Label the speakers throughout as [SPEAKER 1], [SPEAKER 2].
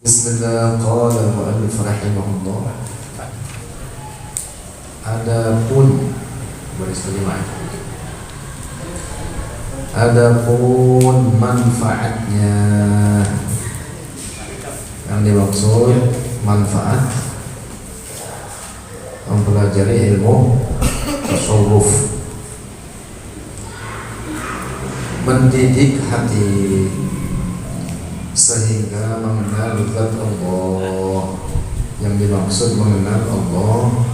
[SPEAKER 1] Bismillah, qala al-mu'allif rahimahullah. Adapun baris kelima, adapun manfaatnya, yang dimaksud manfaat mempelajari ilmu tasawuf, mendidik hati sehingga mengenal zat Allah. Yang dimaksud mengenal Allah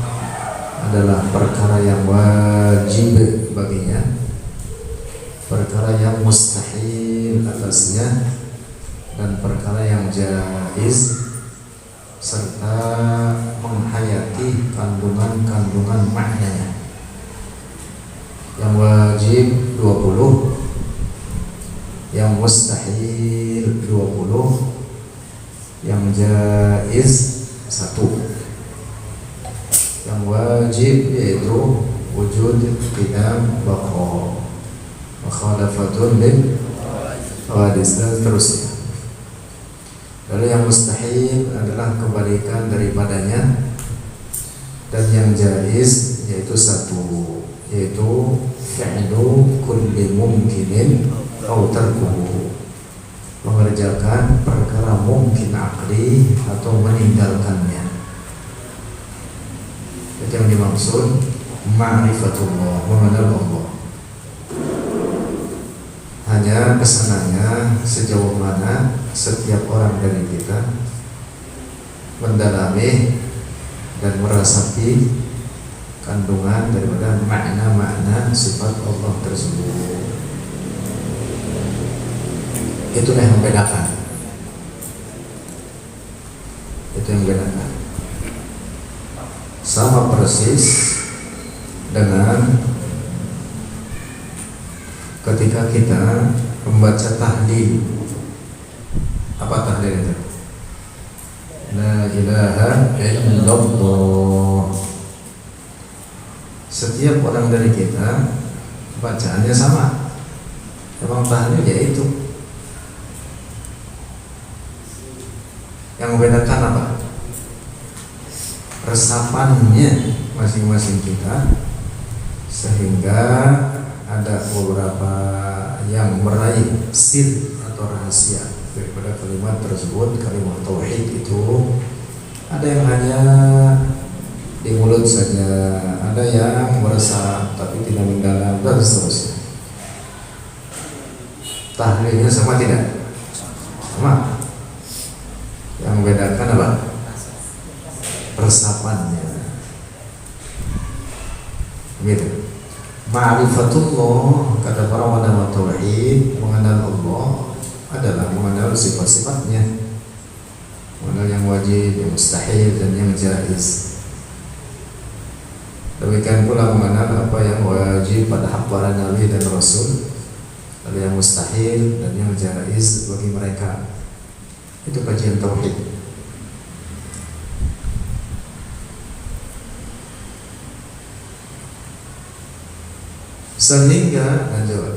[SPEAKER 1] adalah perkara yang wajib baginya, perkara yang mustahil atasnya, dan perkara yang jaiz, serta menghayati kandungan-kandungan maknanya. Yang wajib 20, yang mustahil 20, yang jaiz 1. Yang wajib yaitu wujud, qidam, baqa, mukhalafatun lil hawadits, dan seterusnya. Lalu yang mustahil adalah kebalikan daripadanya, dan yang jaiz yaitu 1, yaitu fi'lu kulli mumkinin atau tarkuhu, mengerjakan perkara mungkin akli atau meninggalkannya. Itu yang dimaksud ma'rifatullah, mengenal Allah. Hanya kesananya sejauh mana setiap orang dari kita mendalami dan merasapi kandungan daripada makna-makna sifat Allah tersebut. Itulah yang membedakan. Itu yang membedakan. Sama persis dengan ketika kita membaca tahlil. Apa tahlil itu? La ilaha illallah. Setiap orang dari kita bacaannya sama. Memang tahlil yaitu. Yang membedakan apa? Resapannya masing-masing kita, sehingga ada beberapa yang meraih sir atau rahasia daripada kalimat tersebut. Kalimat tauhid itu ada yang hanya di mulut saja, ada yang meresap tapi tidak mendalam, dan seterusnya. Tahlilnya sama tidak? Sama. Yang membedakan apa? Resapannya. Gitu. Ma'rifatullah, kata para ulama tauhid, mengenal Allah adalah mengenal sifat-sifatnya, mengenal yang wajib, yang mustahil, dan yang jaiz. Demikian pula mengenal apa yang wajib pada hak para nabi dan rasul, lalu yang mustahil dan yang jaiz bagi mereka. Itu kajian tauhid.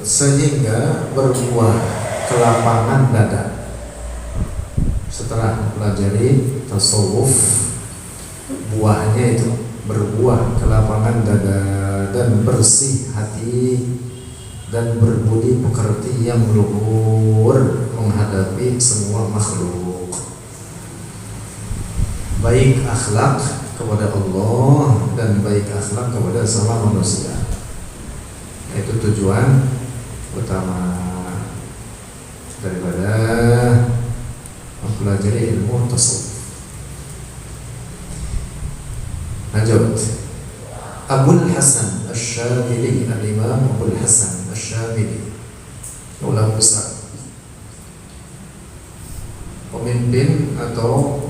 [SPEAKER 1] Sehingga berbuah kelapangan dada. Setelah mempelajari tasawuf, buahnya itu berbuah kelapangan dada dan bersih hati dan berbudi pekerti yang luhur menghadapi semua makhluk. Baik akhlak kepada Allah dan baik akhlak kepada sama manusia. Itu tujuan utama daripada mempelajari ilmu tasawuf. Lanjut. Abul Hasan Asy-Syadzili, Al-Imam Abul Hasan Asy-Syadzili, ulama besar, pemimpin atau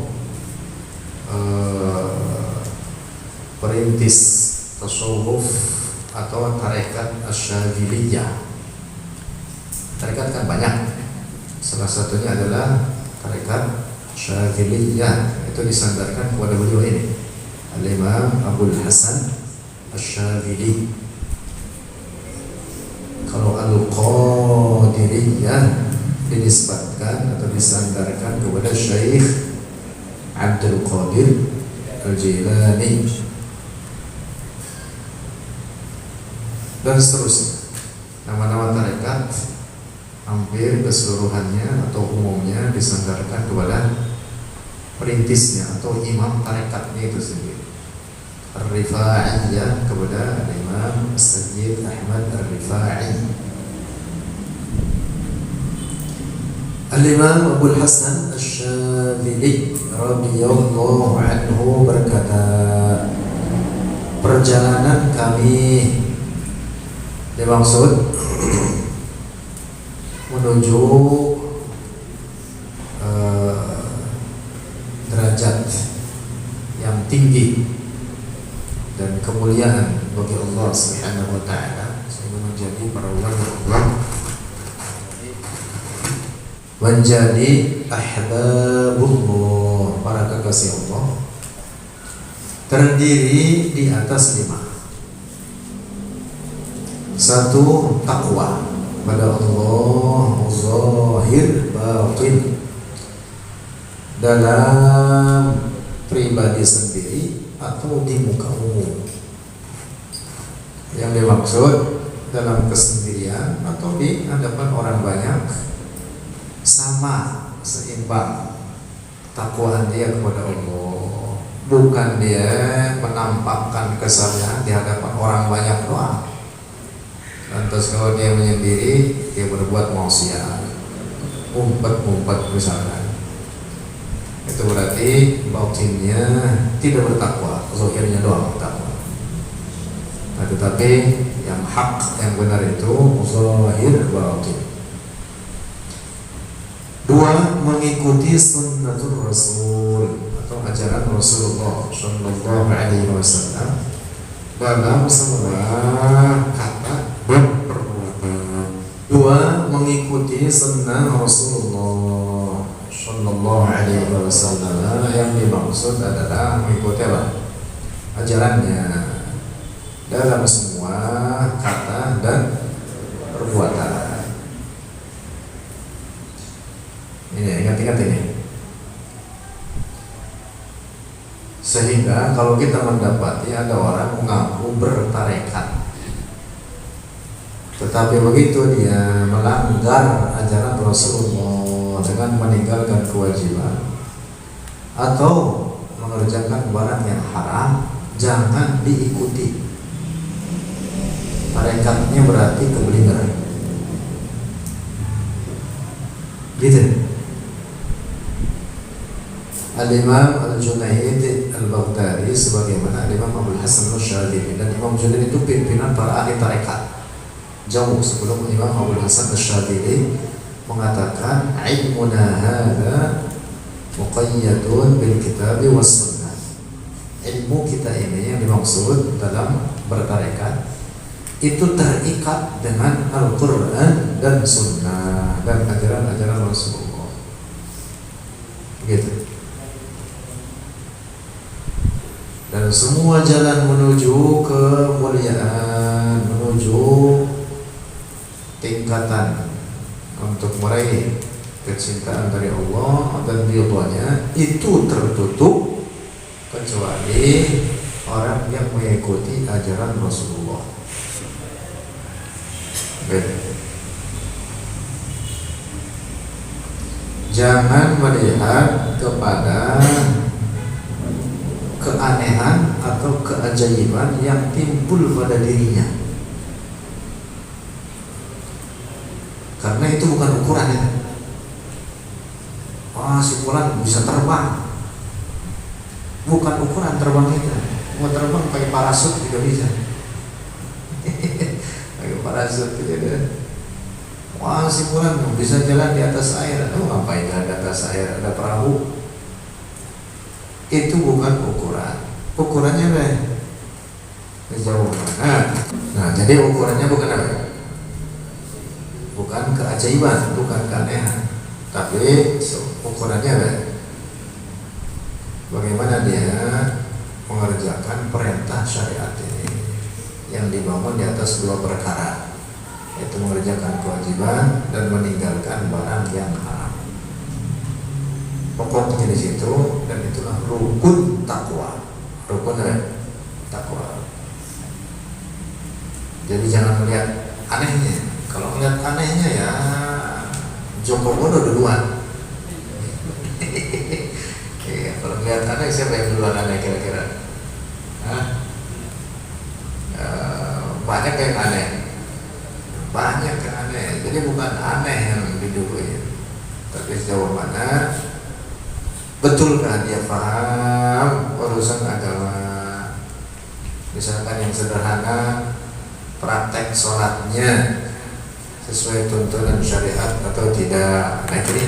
[SPEAKER 1] perintis tasawuf atau tarekat Asy-Syadziliyah. Tarekat kan banyak. Salah satunya adalah tarekat Syadziliyah. Itu disandarkan kepada beliau ini, Al-Imam Abul Hasan Asy-Syadzili. Kalau Al-Qadiriyah dinisbatkan atau disandarkan kepada Syekh Abdul Qadir Al-Jilani, dan seterusnya. Nama-nama tarekat hampir keseluruhannya atau umumnya disandarkan kepada perintisnya atau imam tarekatnya itu sendiri. Ar-Rifa'iyah kepada Imam Sayyid Ahmad Ar-Rifa'i. Al-Imam Abu Hasan Asy-Syadzili radhiyallahu anhu berkata, perjalanan kami dimaksud menuju derajat yang tinggi dan kemuliaan bagi Allah Subhanahu wa taala, sehingga menjadi para ulama menjadi ahbabullah, para kekasih Allah, terdiri di atas 5. 1. Takwa pada Allah zahir batin, dalam pribadi sendiri atau di muka umum. Yang dimaksud dalam kesendirian atau di hadapan orang banyak, sama, seimbang takwaan dia kepada Allah. Bukan dia menampakkan kesalahan di hadapan orang banyak doang, lantas kalau dia menyendiri dia berbuat maksiat, umpet-umpet misalkan, itu berarti batinnya tidak bertakwa, zahirnya doang bertakwa. Nah, tetapi yang hak, yang benar itu zahir batin. 2. Mengikuti sunnatul Rasul atau ajaran Rasulullah Sallallahu Alaihi Wasallam dalam semua kata dan perbuatan. 2. Mengikuti sunnah Rasulullah Sallallahu Alaihi Wasallam, yang dimaksud adalah mengikuti apa? Ajarannya dalam semua kata dan perbuatan. Ini ingat-ingat ini. Sehingga kalau kita mendapati ada orang mengaku bertarekat, tetapi begitu dia melanggar ajaran Rasulullah dengan meninggalkan kewajiban atau mengerjakan barang yang haram, jangan diikuti. Tarekatnya berarti kebelingan. Gitu. Al-Imam Al-Junaid Al-Baghdadi sebagaimana Al-Imam Abu Hasan Asy-Syadzili, dan Imam Junaid itu pimpinan para ahli tarekat jauh sebelum Imam Abu Hasan Asy-Syadzili mengatakan ilmuna hadza muqayyadun bil kitab was sunnah. Ilmu kita ini yang dimaksud dalam bertarekat itu terikat dengan Al-Quran dan Sunnah dan ajaran-ajaran Rasulullah. Begitu. Dan semua jalan menuju kemuliaan, menuju tingkatan untuk meraih kecintaan dari Allah dan ridhonya, itu tertutup kecuali orang yang mengikuti ajaran Rasulullah. Jangan melihat kepada keanehan atau keajaiban yang timbul pada dirinya, karena itu bukan ukurannya. Wah, si fulan bisa terbang, bukan ukuran terbang kita. Mau terbang pakai parasut juga bisa. Pakai parasut juga. Wah, si fulan bisa jalan di atas air. Ngapain di atas air, ada perahu. Itu bukan ukuran. Ukurannya apa? Kejauhan. Nah, jadi ukurannya bukan apa? Bukan keajaiban, bukan keanehan, tapi ukurannya apa? Bagaimana dia mengerjakan perintah syariat ini yang dibangun di atas 2 perkara, yaitu mengerjakan kewajiban dan meninggalkan barang yang haram. Pokoknya di situ, dan itulah rukun takwa. Rukun takwa. Jadi jangan melihat anehnya. Kalau melihat anehnya ya Joko Widodo duluan. Kalau melihat aneh, siapa yang duluan aneh kira-kira? Banyak yang aneh. Banyak yang aneh. Jadi bukan aneh yang didului, tapi sejauh mana betulkah dia paham urusan agama. Misalkan yang sederhana, praktek sholatnya sesuai tuntunan syariat atau tidak. Nah ini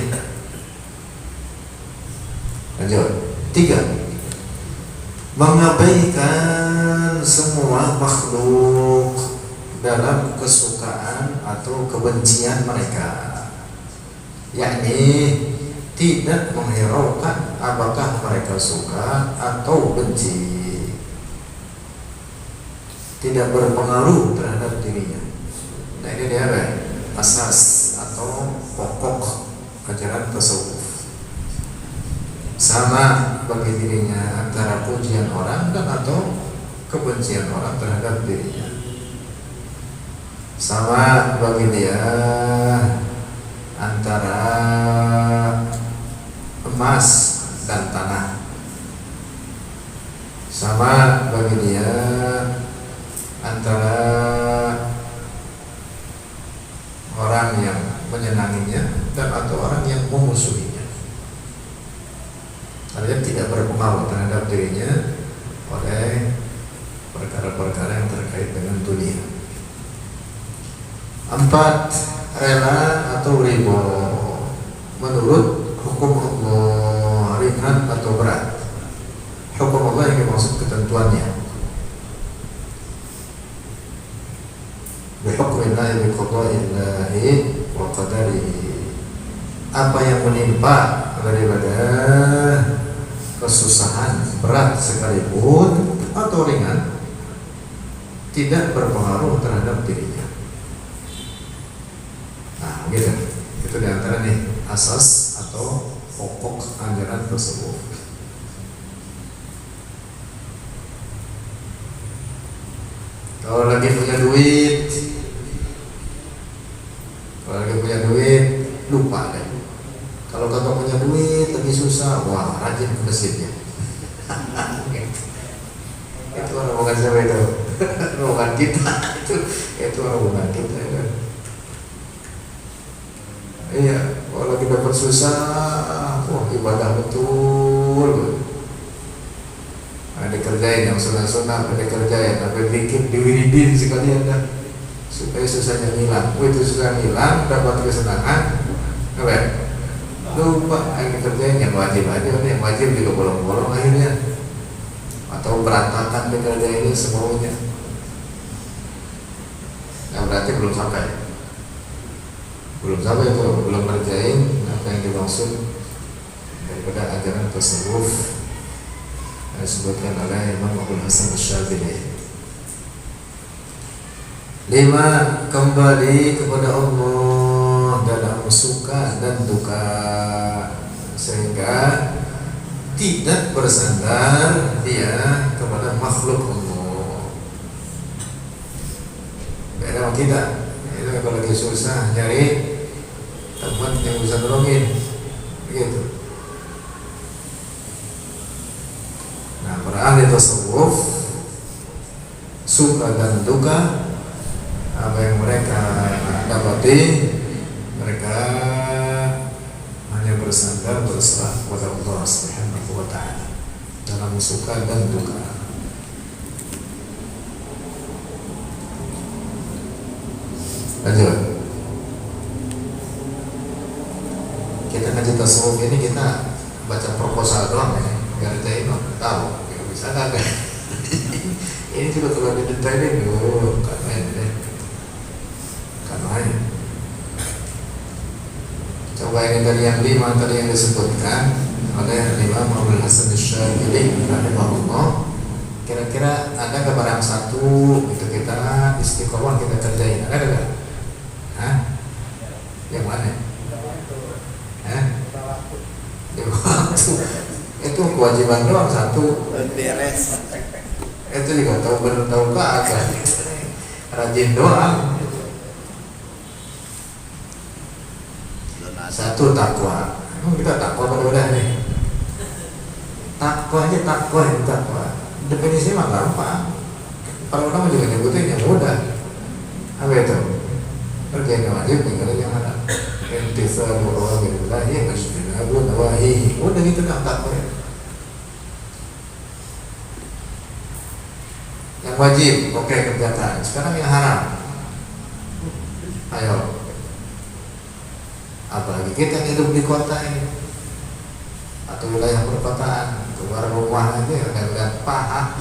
[SPEAKER 1] lanjut. 3, mengabaikan semua makhluk dalam kesukaan atau kebencian mereka, yakni tidak menghiraukan apakah mereka suka atau benci, tidak berpengaruh terhadap dirinya. Nah ini dia asas atau pokok ajaran tasawuf. Sama bagi dirinya antara pujian orang dan atau kebencian orang terhadap dirinya. Sama bagi dia antara emas dan tanah. Sama bagi dia antara orang yang menyenanginya dan atau orang yang memusuhinya. Artinya tidak berpengaruh terhadap dirinya oleh perkara-perkara yang terkait dengan dunia. 4, rela atau ridho menurut hukum Allah, ringan atau berat. Hukum Allah yang dimaksud ketentuannya. Bihukmillahi biqada'illahi wa qadarihi. Apa yang menimpa daripada kesusahan berat sekalipun atau ringan tidak berpengaruh terhadap dirinya. Nah, gitu. Itu diantara nih asas atau pokok ajaran tersebut. Kalau lagi punya duit, lupa deh. Kalau kagak punya duit lebih susah, wah rajin ke masjidnya. Itu orang bukan siapa itu, bukan kita. Itu orang bukan kita. Iya, kalau lagi dapat susah, wah ibadah betul. Ada kerjain yang sunah-sunah, ada kerjain, ada bikin diwiridin sekalian dah, supaya susahnya hilang. Itu susah hilang, dapat kesenangan, apa? Lupa yang kerjain yang wajib aja, yang wajib juga bolong-bolong akhirnya, atau berantakan dikerjain ini semuanya. Nah berarti belum sampai itu, belum ngerjain apa yang dimaksud daripada ajaran tasawuf yang disebutkan oleh Imam Abdul Hasan Asy-Syadzili. 5, kembali kepada Allah dalam suka dan duka, sehingga tidak bersandar dia kepada makhluk Allah. Beda sama kita. Itu kalau lagi susah nyari teman yang bisa nolongin, begitu. Nah, para ahli tasawuf suka dan duka, apa yang mereka dapati, mereka hanya bersandar berserah kepada Allah Subhanahu wa ta'ala dalam suka dan duka. Lanjut. Kita ngaji tasawuf ini kita baca proposal doang ya, biar kita tahu, ya bisa kan? Ini juga kalau didetailin, kan main deh, kan main. Coba ini dari yang 5 tadi yang disebutkan oleh Imam Abdul Hasan Asy-Syadzili rahimahullah. Kira-kira ada ke barang satu itu kita istiqomah kita kerjain, ada nggak? Hah? Yang mana? Hah? Di waktu. Itu itu kewajiban doang satu.
[SPEAKER 2] Beres.
[SPEAKER 1] Itu juga tahu benar tahu kagak. Rajin doang. Satu takwa. Emang kita takwa apa udah nih? Takwa aja takwa itu takwa. Definisi mah gampang. Para ulama juga nyebutin yang mudah. Apa itu? Kerja yang wajib, tinggal yang ada. Intisar awamirillahi wajtinabu nawahihi. Udah gitu dah takwa. Yang wajib, oke, kerjakan. Sekarang yang haram. Ayo. Apalagi kita yang hidup di kota ini atau wilayah perkotaan, keluar rumah aja udah lihat paha.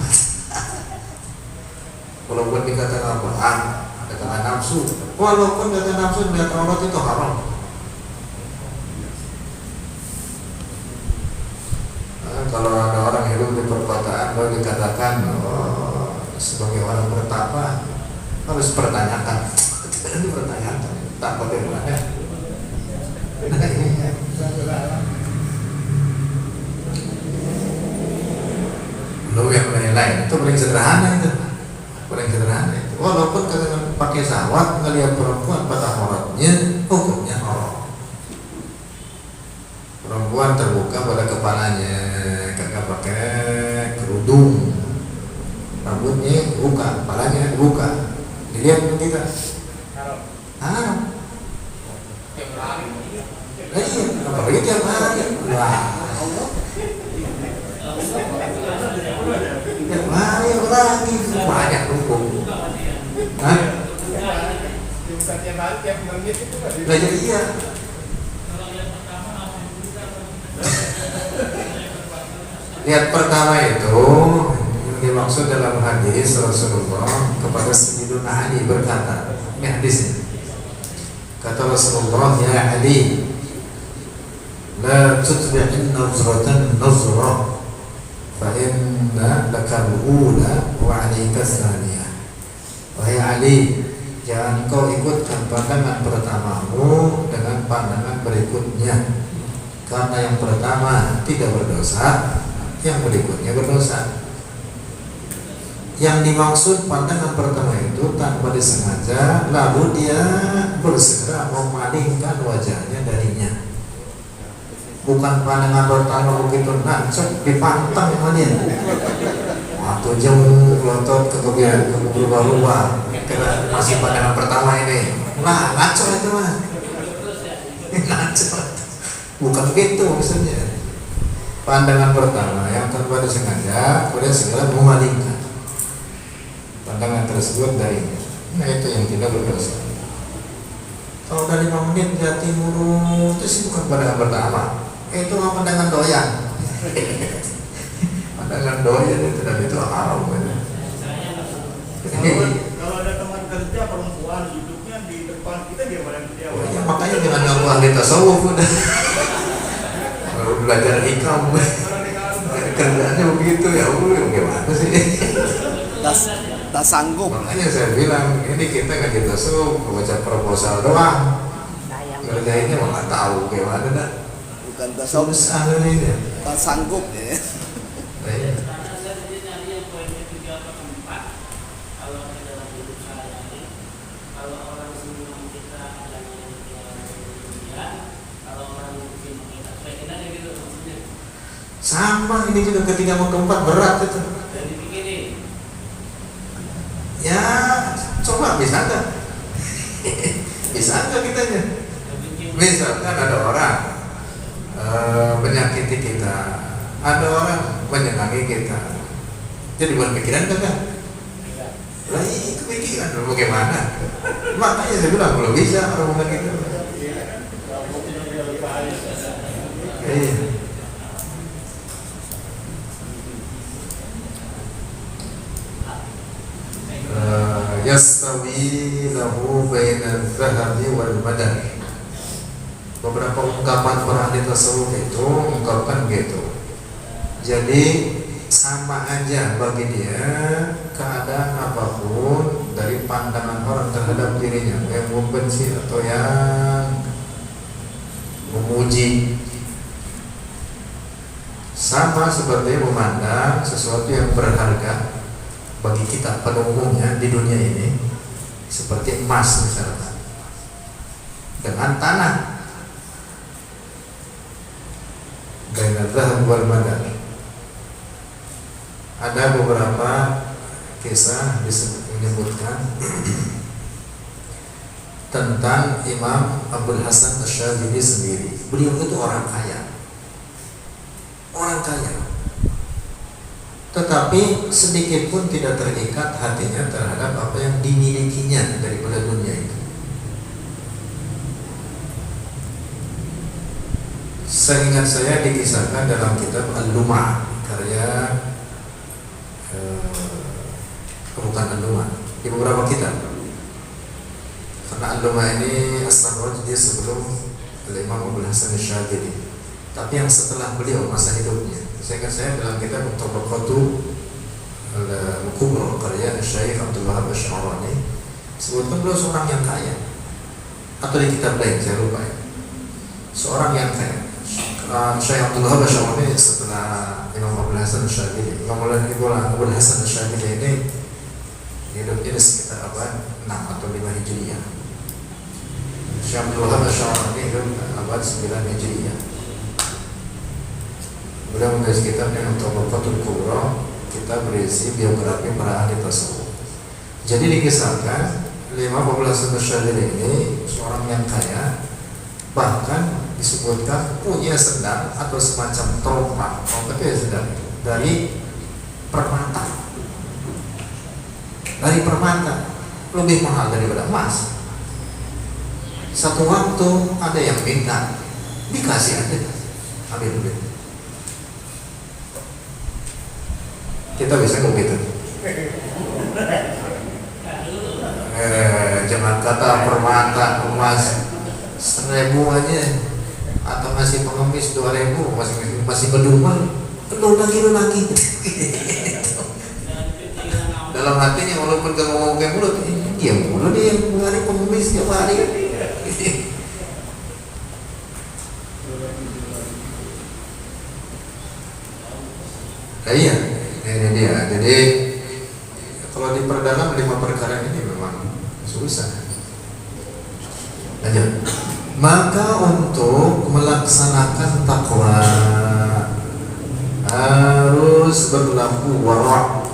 [SPEAKER 1] Walaupun dikatakan apa? Kata nafsu. Walaupun kata nafsu melihat aurat itu haram. Kalau ada orang hidup di perkotaan baru dikatakan sebagai orang bertakwa harus pertanyakan. Tidak dipertanyakan. Takwa dari mana? Belum yang lain itu paling sederhana itu. Walaupun kalian pakai sawat ngelihat perempuan pada auratnya, hukumnya haram. Perempuan terbuka pada kepalanya, kagak pakai kerudung, rambutnya buka, kepalanya buka, dilihat kita haram. Iya, apalagi tiap hari. Wah, tiap hari lagi banyak hukum. Hah? Belajar iya. Lihat pertama itu yang dimaksud dalam hadis Rasulullah kepada Sayyidina Ali berkata, ini hadisnya. Kata Rasulullah, ya Ali, la tutbi'in nazratan nazrah fa inna lakal ula wa 'alaika tsaniyah. Wahai Ali, jangan kau ikutkan pandangan pertamamu dengan pandangan berikutnya, karena yang pertama tidak berdosa, yang berikutnya berdosa. Yang dimaksud pandangan pertama itu tanpa disengaja, lalu dia bersegera memalingkan wajahnya darinya. Bukan pandangan pertama begitu nancep dipantang dia. Waktu jauh lotot ke berubah-ubah, karena masih pandangan pertama ini. Nah, ngaco itu mah. Ngaco. Bukan begitu maksudnya. Pandangan pertama yang tanpa disengaja, kemudian segera memalingkan pandangan tersebut darinya. Nah, itu yang tidak berdosa. Kalau udah 5 menit jati murung, itu sih bukan pandangan pertama. Itu mah pandangan doyan. Pandangan doyan itu dan itu haram.
[SPEAKER 2] Kalau ada teman kerja perempuan hidupnya di depan kita, dia pada dia.
[SPEAKER 1] Oh, ya, makanya jangan ngaku ahli tasawuf udah. Kalau belajar hikam, kerjaannya begitu ya, gimana sih?
[SPEAKER 2] Tak sanggup.
[SPEAKER 1] Makanya saya bilang ini kita nggak tasawuf, baca proposal doang. Kerjainnya mau nggak tahu gimana dah.
[SPEAKER 2] Bukan tasawuf,
[SPEAKER 1] ini.
[SPEAKER 2] tak sanggup ya.
[SPEAKER 1] Sama ini juga ketiga mau keempat berat itu. Ya, coba bisa nggak? Bisa nggak kitanya? Misalkan ada orang menyakiti kita, ada orang menyenangi kita, jadi bukan pikiran kan? Lah itu pikiran, bagaimana? Makanya saya bilang belum bisa orang bukan gitu. Iya. Yastawi lahu bainal zahabi wal madar. Beberapa ungkapan para ahli tasawuf itu mengungkapkan gitu. Jadi sama aja bagi dia keadaan apapun dari pandangan orang terhadap dirinya, yang membenci atau yang memuji, Sama seperti memandang sesuatu yang berharga bagi kita pada umumnya di dunia ini, seperti emas misalnya, dengan tanah, baina dzahab wal madan. Ada beberapa kisah menyebutkan tentang Imam Abdul Hasan Asy-Syadzili sendiri. Beliau itu orang kaya, tetapi sedikit pun tidak terikat hatinya terhadap apa yang dimilikinya daripada dunia itu. Seingat saya dikisahkan dalam kitab Al-Lum'ah karya bukan Al-Lum'ah, di beberapa kitab. Karena Al-Lum'ah ini as-Sarraj dia sebelum Imam Abdul Hasan Asy-Syadzili, tapi yang setelah beliau masa hidupnya. Saya dalam kitab Tabaqatu Al-Kubra karya Syekh Abdul Wahab Asy-Sy'arani sebutkan beliau seorang yang kaya, atau di kitab lain saya lupa ya, seorang yang kaya. Syekh Abdul Wahab Asy-Sy'arani setelah Imam Abdul Hasan Asy-Syadzili. Imam Abdul Hasan Asy-Syadzili ini hidupnya di sekitar abad 6 atau 5 Hijriah. Syekh Abdul Wahab Asy-Sy'arani hidup abad 9 Hijriah. Beliau menulis kitab dengan Tabaqatul Kubra, kitab berisi biografi para ahli tasawuf. Jadi dikisahkan Imam Abdul Hasan Asy-Syadzili ini seorang yang kaya, bahkan disebutkan punya sendal atau semacam trompet itu ya sendal dari permata. Lebih mahal daripada emas. Satu waktu ada yang minta, dikasih aja, ambil duit. Kita bisa begitu. Jangan kata permata emas 1.000 aja, atau masih pengemis 2.000, masih ngedumel, lagi. Dalam hatinya walaupun gak ngomong kayak mulut, dia mulu dia yang hari pengemis tiap hari. Iya. Ini dia. Jadi kalau diperdalam 5 perkara ini memang susah. Lanjut. Maka untuk melaksanakan takwa harus berlaku wara',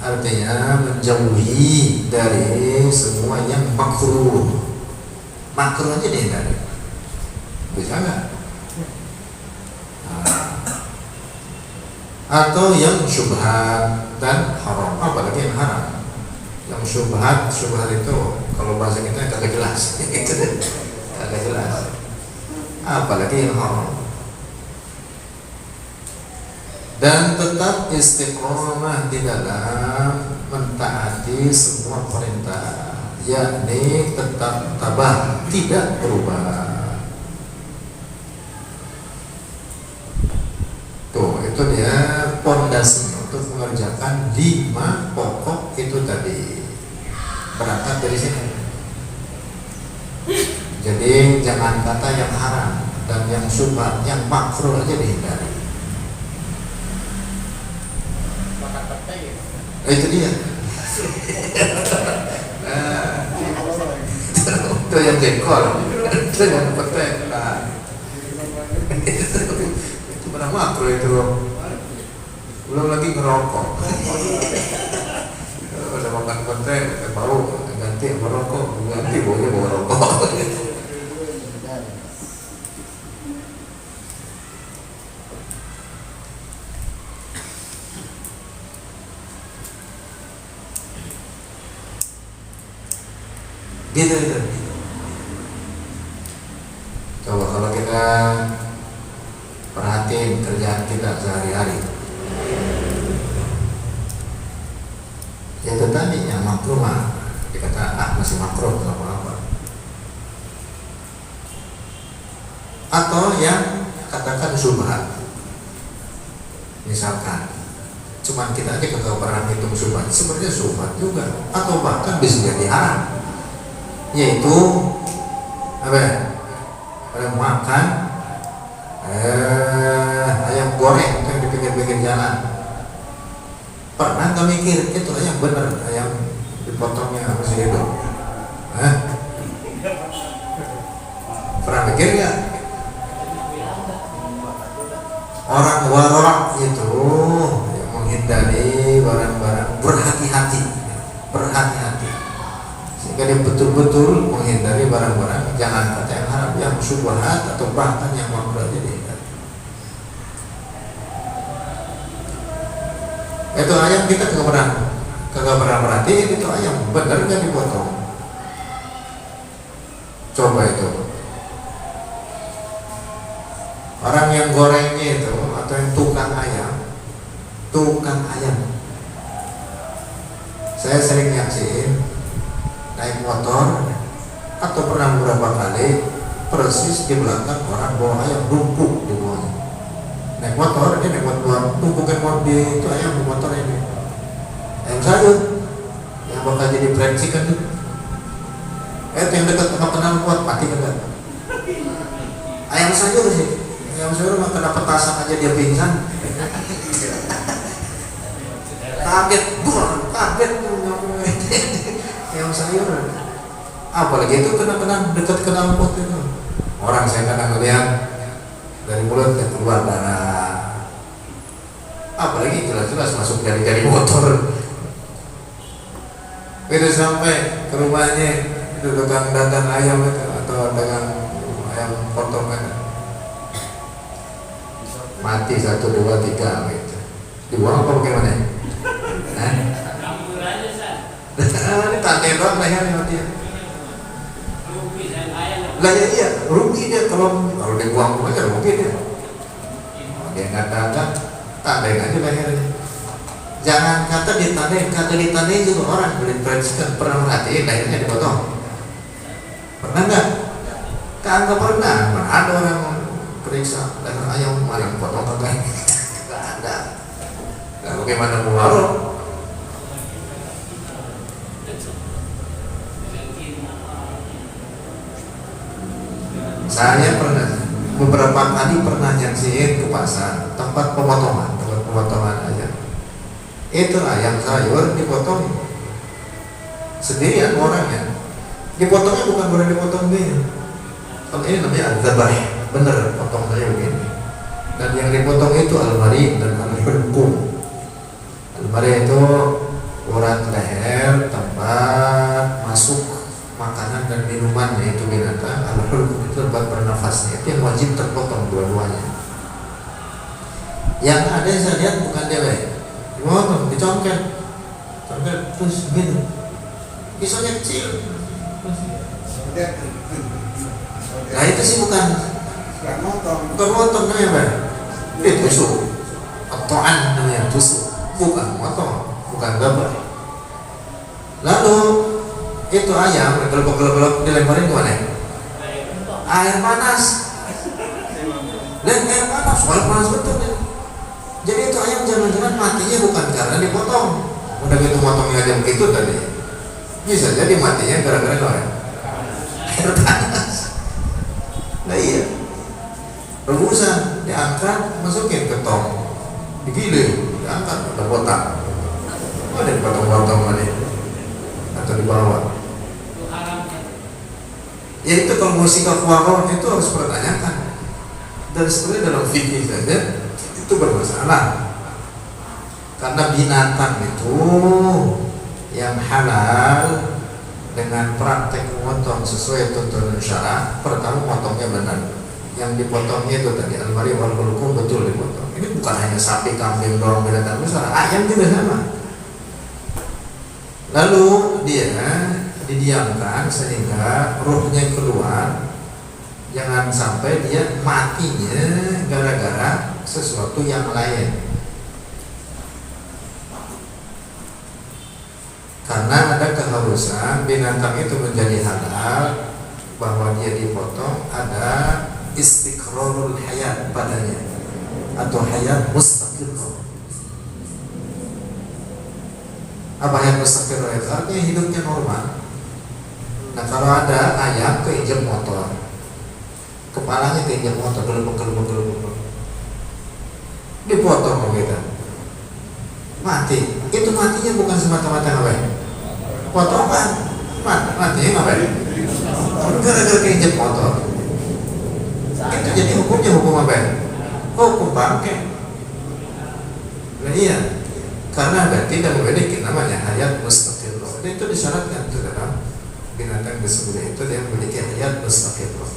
[SPEAKER 1] artinya menjauhi dari semua yang makruh. Makruh aja dihindari. Bisa nggak? Atau yang syubhat dan haram, apalagi yang haram. Yang syubhat itu kalau bahasa kita kagak jelas, kagak jelas. Apalagi yang haram. Dan tetap istiqomah di dalam mentaati semua perintah, yakni tetap tabah, tidak berubah. Tuh, itu dia pondasinya untuk mengerjakan 5 pokok itu tadi. Berangkat dari sini. Jadi jangan kata yang haram dan yang syubhat, yang makruh aja dihindari. Itu dia. Itu yang dekor, itu yang petek. Itu makruh itu. Belum lagi ngerokok. Udah makan petek, baru ganti merokok, ganti baunya bawa rokok. Gitu. Coba kalau kita perhatiin kerjaan kita sehari-hari, itu tadi yang makruh mah dikata masih makruh nggak apa-apa. Atau yang katakan syubhat, misalkan cuman kita aja kagak pernah hitung syubhat, sebenarnya syubhat juga, atau bahkan bisa jadi haram, yaitu apa ya? Pada makan goreng yang di pinggir-pinggir jalan. Pernah nggak mikir itu ayam bener, ayam dipotongnya masih hidup? Hah? Pernah mikir nggak? Orang warok itu yang menghindari barang-barang, berhati-hati sehingga dia betul-betul menghindari barang-barang jangan kata yang haram, yang syubhat atau bahkan yang makruh aja dihindari. Itu ayam kita kagak pernah merhatiin itu ayam bener nggak dipotong. Coba itu orang yang gorengnya itu atau yang tukang ayam, saya sering nyaksiin naik motor atau pernah beberapa kali persis di belakang orang bawa ayam numpuk di bawahnya. Naik motor, dia naik motor tumpukin di itu ayam di motor ini. Ayam sayur yang bakal jadi brengsek kan itu. Yang dekat sama kenal kuat mati kan. Ayam sayur sih. Ayam sayur mah kena petasan aja dia pingsan. Kaget ayam sayur. Apalagi itu kena dekat kenal pot itu. Orang saya kadang ngeliat dari mulut keluar darah. Apalagi jelas-jelas masuk dari motor. Itu sampai ke rumahnya itu tukang dagang ayam itu atau dagang ayam potongan. Mati 1, 2, 3 gitu. Dibuang apa bagaimana? Ini tante doang lehernya mati. Lah ya iya, rugi dia kalau dibuang aja rugi dia. Dia nggak dagang, tandeng aja lehernya. Jangan kata ditandeng juga orang beli brengsek pernah merhatiin lehernya dipotong. Pernah nggak? Kagak pernah. Mana ada orang periksa leher ayam malah potong kagak? Nggak ada. Nah, bagaimana mau warung? Saya beberapa kali pernah nyaksiin ke pasar tempat pemotongan ayam. Itu ayam sayur dipotong sendirian orangnya. Dipotongnya bukan boleh dipotong begini. Kalau ini namanya adzabah, bener potong saya begini. Dan yang dipotong itu almari dan al-hulqum. Almari itu urat leher tempat masuk makanan dan minumannya itu binatang. Al-hulqum itu tempat bernafasnya, itu yang wajib terpotong dua-duanya. Yang ada saya lihat bukan dewek, dipotong, dicongkel terus gitu, pisaunya kecil. Nah itu sih bukan motong namanya apa? Dia tusuk, otoan namanya tusuk, bukan motong, bukan gabar. Lalu itu ayam gelap dilemparin ke mana? Air panas. Dan air panas, soal panas betul ya. Jadi itu ayam jangan-jangan matinya bukan karena dipotong. Udah gitu motongnya aja begitu tadi. Bisa jadi matinya gara-gara air panas. Nah iya, rebusan diangkat, masukin ke tong, digiling, diangkat, udah botak. Ada dipotong-potong tadi atau dibawa. Ya itu kalau musikal fuaro itu harus pertanyakan. Dan sebenarnya dalam fikih saja itu bermasalah. Karena binatang itu yang halal dengan praktek memotong sesuai tuntunan syara, pertama potongnya benar. Yang dipotongnya itu tadi almari wal hulqum betul dipotong. Ini bukan hanya sapi, kambing, doang binatang besar, ayam juga sama. Lalu dia didiamkan sehingga ruhnya keluar. Jangan sampai dia matinya gara-gara sesuatu yang lain. Karena ada keharusan binatang itu menjadi halal bahwa dia dipotong, ada istiqrarul hayat padanya atau hayat mustaqirrah. Apa hayat mustaqirrah itu? Artinya hidupnya normal. Nah kalau ada ayam keinjek motor, kepalanya keinjek motor, gelebek. dipotong sama kita, mati. Itu matinya bukan semata-mata ngapain? Potongan, matinya ngapain? Gara-gara keinjek motor. Itu jadi hukumnya hukum apa? Hukum bangkai. Nah, iya, karena ada tidak memiliki namanya hayat mustaqillah. Dan itu disyaratkan itu dalam binatang disembelih itu dia memiliki hayat mustaqillah.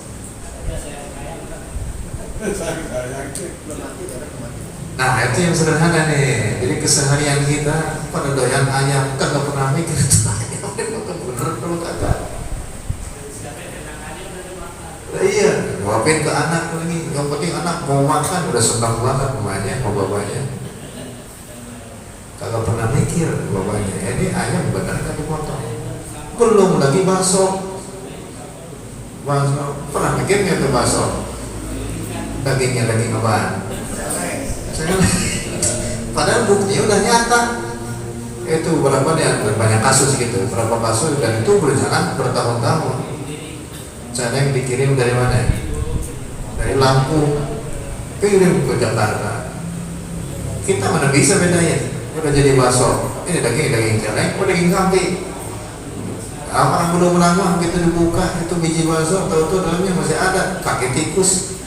[SPEAKER 1] Nah itu yang sederhana nih. Jadi keseharian kita pada doyan ayam kan nggak pernah mikir itu ayam bener kalau kata. Nah, iya, jawabin ke anak lagi. Yang penting anak mau makan udah senang banget mamanya, mau bapaknya. Kagak pernah mikir bapaknya. Ini ayam benar kan dipotong. Belum lagi bakso. Pernah mikir nggak tuh bakso? Dagingnya daging apaan? Padahal buktinya udah nyata. Itu berapa dia banyak kasus gitu, berapa kasus dan itu berjalan bertahun-tahun. Saya yang dikirim dari mana? Dari Lampung, kirim ke Jakarta. Kita mana bisa bedain? Udah jadi bakso, ini daging celeng, daging kambing. Orang belum lama kita dibuka itu biji bakso, tahu-tahu dalamnya masih ada kaki tikus.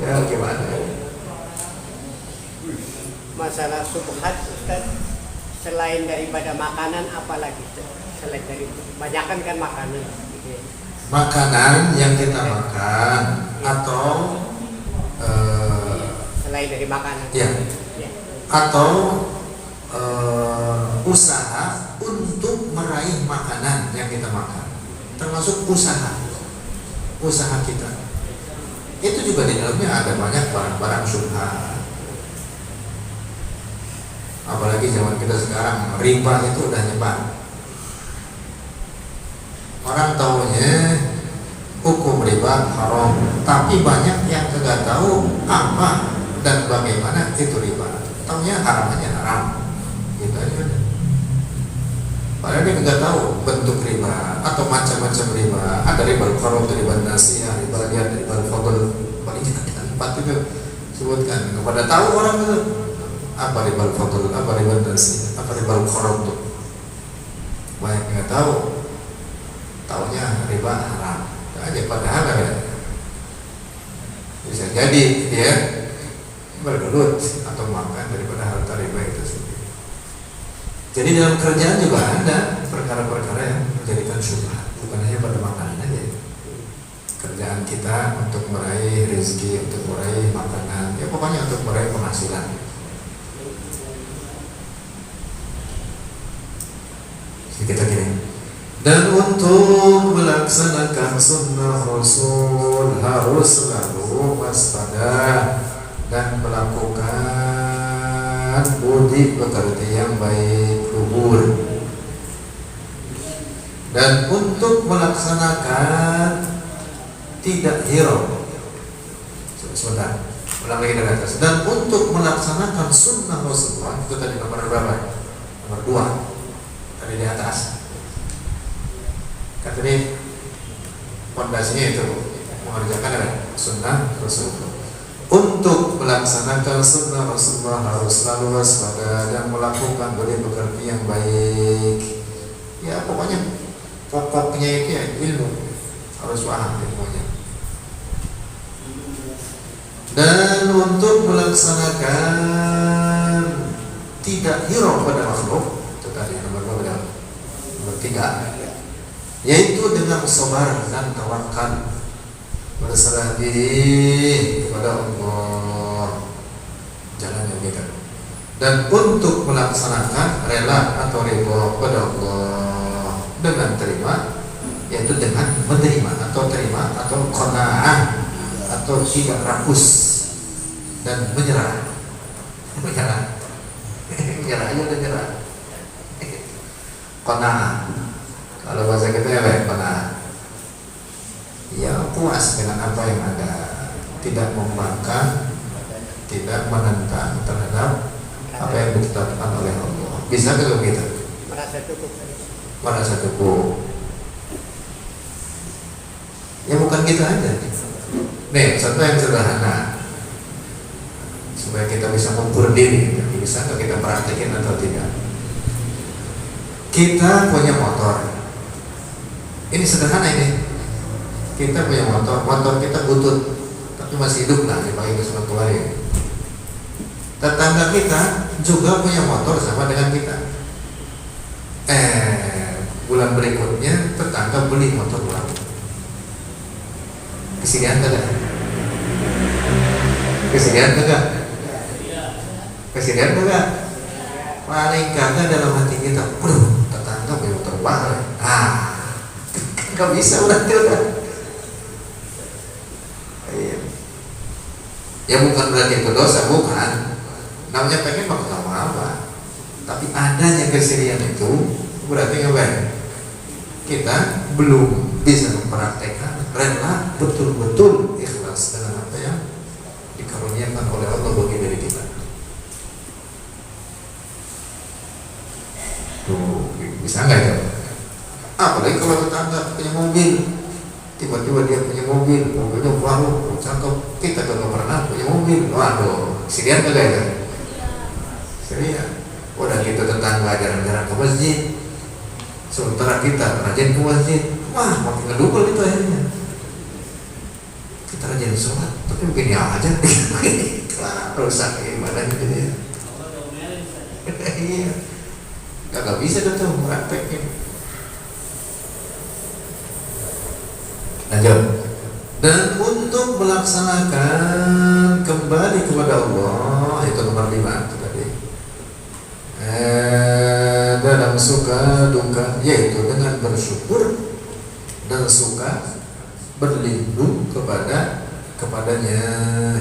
[SPEAKER 1] Ya gimana?
[SPEAKER 3] Masalah subhat Ustaz, selain daripada makanan apalagi? Selain dari kebanyakan kan makanan.
[SPEAKER 1] Makanan yang kita makan atau
[SPEAKER 3] selain dari makanan.
[SPEAKER 1] ya, atau usaha untuk meraih makanan yang kita makan, termasuk usaha kita. Itu juga di dalamnya ada banyak barang-barang syubhat. Apalagi zaman kita sekarang riba itu udah nyebar. Orang taunya hukum riba haram, tapi banyak yang tidak tahu apa dan bagaimana itu riba. Taunya haramnya haram, gitu aja. Padahal dia nggak tahu bentuk riba atau macam-macam riba. Ada riba al-qarad, riba nasiyah, riba liat, riba al-fadl. Paling ada 4 itu sebutkan. Kepada tahu orang itu apa riba al-fadl, apa riba nasiyah, apa riba al-qarad. Banyak nggak tahu. Taunya riba haram. Aja padahal ya. Bisa jadi dia bergelut atau makan daripada harta riba itu sendiri. Jadi dalam kerjaan juga ada perkara-perkara yang menjadikan syubhat, bukan hanya pada makanan aja. Kerjaan kita untuk meraih rezeki, untuk meraih makanan, ya pokoknya untuk meraih penghasilan. Jadi kita gini. Dan untuk melaksanakan sunnah Rasul harus selalu waspada dan melakukan budi pekerti yang baik, luhur. Dan untuk melaksanakan tidak hero. Sebentar, ulang lagi dari atas. Dan untuk melaksanakan sunnah Rasulullah, itu tadi nomor berapa? Nomor 2 tadi di atas. Kata ini fondasinya itu mengerjakan apa? Sunnah Rasulullah. Untuk melaksanakan sunnah Rasulullah harus selalu waspada dan melakukan budi pekerti yang baik. Ya pokoknya pokoknya itu ya ilmu, harus paham ilmunya. Dan untuk melaksanakan tidak hero pada makhluk, itu tadi nomor berapa? Nomor 3. Yaitu dengan sabar dan tawakal, berserah diri kepada Allah, jalannya beda. Dan untuk melaksanakan rela atau ridho kepada Allah dengan terima, yaitu dengan menerima atau terima atau qanaah atau tidak rakus dan menyerah aja udah nyerah. Qanaah kalau bahasa kita ya qanaah, ya puas dengan apa yang ada, tidak membangkang, tidak menentang terhadap apa yang ditetapkan oleh Allah. Bisa kalau gitu merasa cukup. Ya bukan gitu aja. Nih contoh yang sederhana, bisa mengukur diri, bisa nggak kita praktekin atau tidak. Kita punya motor, ini sederhana ini. Kita punya motor kita butut, tapi masih hidup lah dipakai ke suatu hari. Tetangga kita juga punya motor sama dengan kita. Bulan berikutnya tetangga beli motor baru. Kesinian kagak? Kesinian kagak? Kesinian kagak? Paling kagak dalam hati kita, tetangga punya motor baru. Nggak bisa berarti udah. Ya bukan berarti itu dosa, bukan. Namanya pengen mah nggak apa-apa. Tapi adanya kesirian itu berarti ngapain? Kita belum bisa mempraktekkan rela betul-betul ikhlas dengan apa yang dikaruniakan oleh Allah bagi diri kita. Tuh, bisa nggak ya? Apalagi kalau tetangga punya mobil, tiba-tiba dia punya mobilnya baru, cakep, kita gak pernah punya mobil. Waduh, sirian kagak ya? Sirian. Udah gitu tetangga jarang-jarang ke masjid, sementara kita rajin ke masjid. Wah, makin ngedukul itu akhirnya. Kita rajin sholat, tapi begini aja. Wah, rusak gimana gitu ya. Iya, gak bisa tuh praktekin. Lanjut. Dan untuk melaksanakan kembali kepada Allah, itu nomor 5 itu tadi. Dalam suka duka, yaitu dengan bersyukur dan suka berlindung kepadanya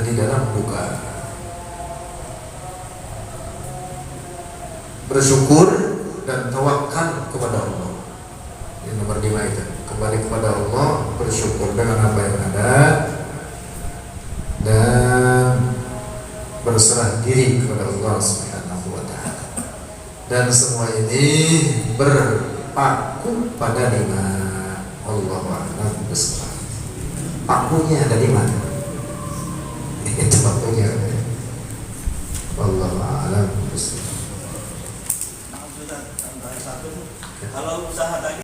[SPEAKER 1] di dalam duka. Bersyukur dan tawakal kepada Allah. Ini nomor 5 itu. Kembali kepada Allah, bersyukur dengan apa yang ada dan berserah diri kepada Allah Subhanahu wa taala. Dan semua ini berpaku pada 5. Allahu a'lam bishawab. Pakunya ada di mana?